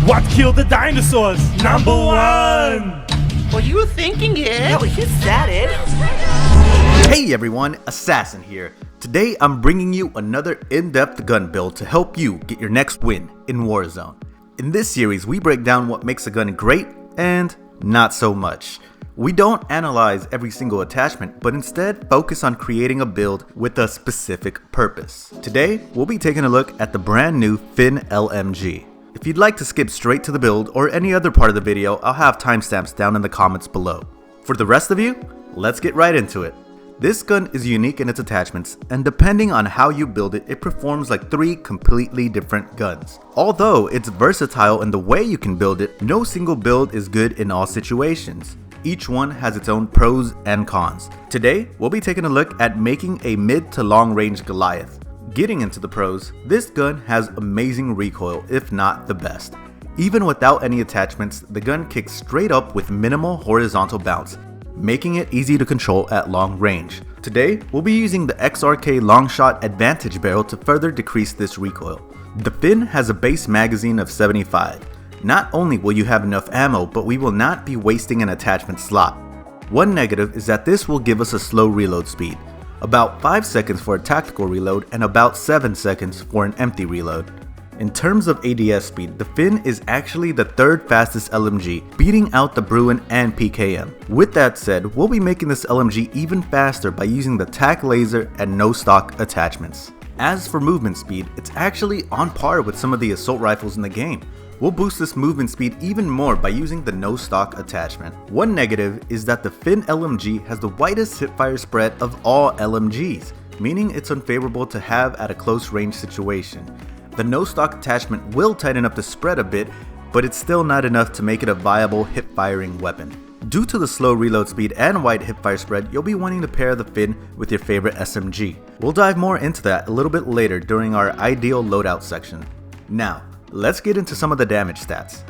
What killed the dinosaurs? Number one! Were you thinking it? No, you said it. Hey everyone, Assassin here. Today I'm bringing you another in-depth gun build to help you get your next win in Warzone. In this series, we break down what makes a gun great and not so much. We don't analyze every single attachment, but instead focus on creating a build with a specific purpose. Today, we'll be taking a look at the brand new Fin LMG. If you'd like to skip straight to the build or any other part of the video, I'll have timestamps down in the comments below. For the rest of you, let's get right into it. This gun is unique in its attachments, and depending on how you build it, it performs like 3 completely different guns. Although it's versatile in the way you can build it, no single build is good in all situations. Each one has its own pros and cons. Today, we'll be taking a look at making a mid to long range Goliath. Getting into the pros, this gun has amazing recoil, if not the best. Even without any attachments, the gun kicks straight up with minimal horizontal bounce, making it easy to control at long range. Today, we'll be using the XRK Longshot Advantage barrel to further decrease this recoil. The Fin has a base magazine of 75. Not only will you have enough ammo, but we will not be wasting an attachment slot. One negative is that this will give us a slow reload speed, about 5 seconds for a tactical reload and about 7 seconds for an empty reload. In terms of ADS speed, the Fin is actually the 3rd fastest LMG, beating out the Bruin and PKM. With that said, we'll be making this LMG even faster by using the TAC laser and no stock attachments. As for movement speed, it's actually on par with some of the assault rifles in the game. We'll boost this movement speed even more by using the no stock attachment. One negative is that the Fin LMG has the widest hipfire spread of all LMGs, meaning it's unfavorable to have at a close range situation. The no stock attachment will tighten up the spread a bit, but it's still not enough to make it a viable hip firing weapon. Due to the slow reload speed and wide hipfire spread, you'll be wanting to pair the Fin with your favorite SMG. We'll dive more into that a little bit later during our ideal loadout section. Now, let's get into some of the damage stats.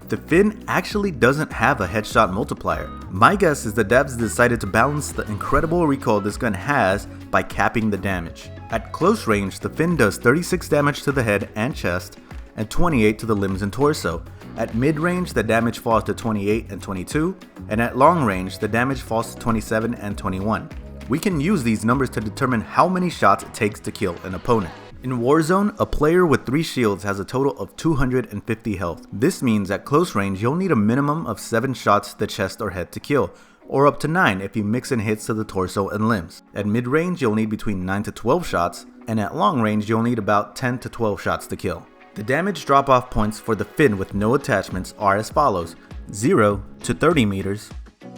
The Fin actually doesn't have a headshot multiplier. My guess is the devs decided to balance the incredible recoil this gun has by capping the damage. At close range, the Fin does 36 damage to the head and chest, and 28 to the limbs and torso. At mid-range, the damage falls to 28 and 22, and at long range, the damage falls to 27 and 21. We can use these numbers to determine how many shots it takes to kill an opponent. In Warzone, a player with 3 shields has a total of 250 health. This means at close range, you'll need a minimum of 7 shots to the chest or head to kill, or up to 9 if you mix in hits to the torso and limbs. At mid-range, you'll need between 9 to 12 shots, and at long range, you'll need about 10 to 12 shots to kill. The damage drop-off points for the Fin with no attachments are as follows: 0 to 30 meters,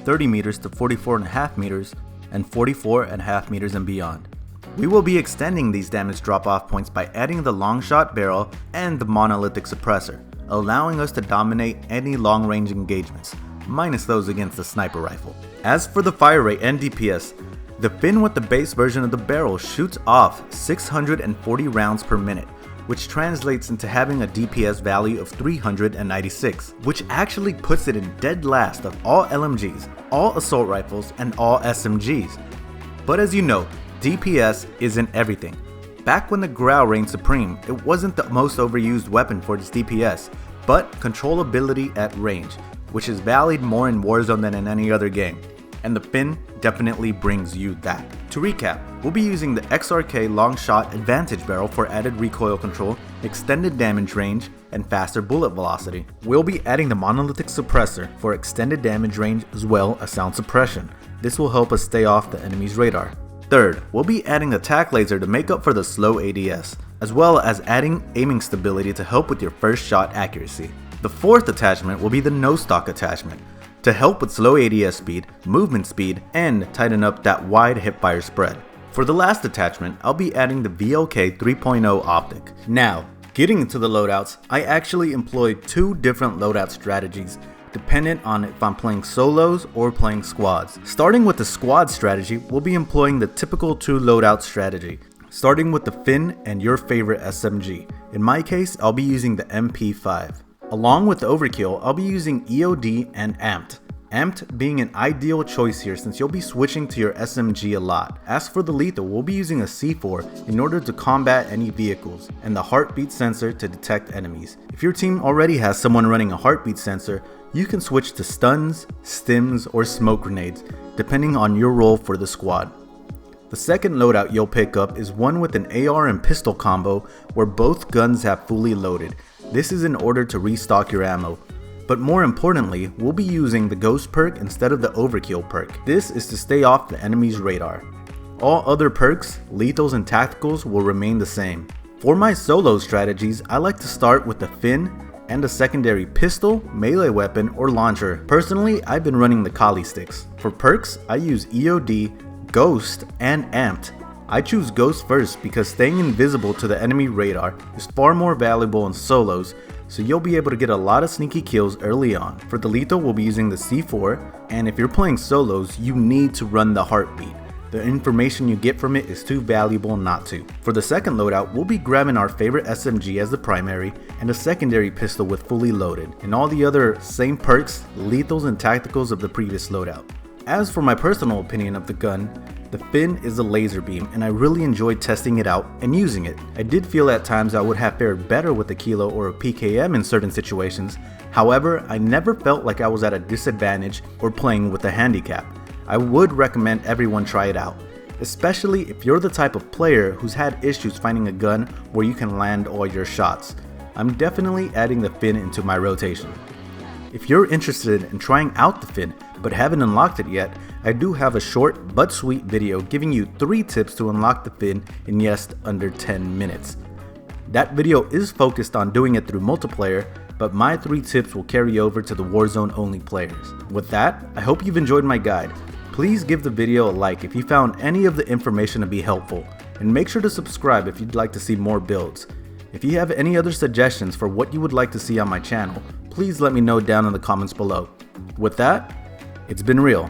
30 meters to 44.5 meters, and 44.5 meters and beyond. We will be extending these damage drop-off points by adding the Longshot barrel and the monolithic suppressor, allowing us to dominate any long-range engagements, minus those against the sniper rifle. As for the fire rate and DPS, the Fin with the base version of the barrel shoots off 640 rounds per minute, which translates into having a DPS value of 396, which actually puts it in dead last of all LMGs, all assault rifles, and all SMGs. But as you know, DPS isn't everything. Back when the Growl reigned supreme, it wasn't the most overused weapon for its DPS, but controllability at range, which is valued more in Warzone than in any other game, and the Fin definitely brings you that. To recap, we'll be using the XRK Longshot Advantage barrel for added recoil control, extended damage range, and faster bullet velocity. We'll be adding the monolithic suppressor for extended damage range as well as sound suppression. This will help us stay off the enemy's radar. Third, we'll be adding the TAC laser to make up for the slow ADS, as well as adding aiming stability to help with your first shot accuracy. The fourth attachment will be the no stock attachment, to help with slow ADS speed, movement speed, and tighten up that wide hipfire spread. For the last attachment, I'll be adding the VLK 3.0 optic. Now, getting into the loadouts, I actually employ 2 different loadout strategies dependent on if I'm playing solos or playing squads. Starting with the squad strategy, we'll be employing the typical 2 loadout strategy, starting with the Fin and your favorite SMG. In my case, I'll be using the MP5. Along with the overkill, I'll be using EOD and Amped. Amped being an ideal choice here since you'll be switching to your SMG a lot. As for the lethal, we'll be using a C4 in order to combat any vehicles, and the heartbeat sensor to detect enemies. If your team already has someone running a heartbeat sensor, you can switch to stuns, stims, or smoke grenades, depending on your role for the squad. The second loadout you'll pick up is one with an AR and pistol combo where both guns have fully loaded. This is in order to restock your ammo. But more importantly, we'll be using the Ghost perk instead of the Overkill perk. This is to stay off the enemy's radar. All other perks, lethals and tacticals will remain the same. For my solo strategies, I like to start with the Fin and a secondary pistol, melee weapon, or launcher. Personally, I've been running the Kali sticks. For perks, I use EOD, Ghost, and Amped. I choose Ghost first because staying invisible to the enemy radar is far more valuable in solos, so you'll be able to get a lot of sneaky kills early on. For the lethal, we'll be using the C4, and if you're playing solos, you need to run the heartbeat. The information you get from it is too valuable not to. For the second loadout, we'll be grabbing our favorite SMG as the primary and a secondary pistol with fully loaded, and all the other same perks, lethals, and tacticals of the previous loadout. As for my personal opinion of the gun, the Fin is a laser beam and I really enjoyed testing it out and using it. I did feel at times I would have fared better with a Kilo or a PKM in certain situations, however I never felt like I was at a disadvantage or playing with a handicap. I would recommend everyone try it out, especially if you're the type of player who's had issues finding a gun where you can land all your shots. I'm definitely adding the Fin into my rotation. If you're interested in trying out the Fin but haven't unlocked it yet, I do have a short but sweet video giving you 3 tips to unlock the Fin in just under 10 minutes. That video is focused on doing it through multiplayer, but my 3 tips will carry over to the Warzone only players. With that, I hope you've enjoyed my guide. Please give the video a like if you found any of the information to be helpful, and make sure to subscribe if you'd like to see more builds. If you have any other suggestions for what you would like to see on my channel, please let me know down in the comments below. With that, it's been real.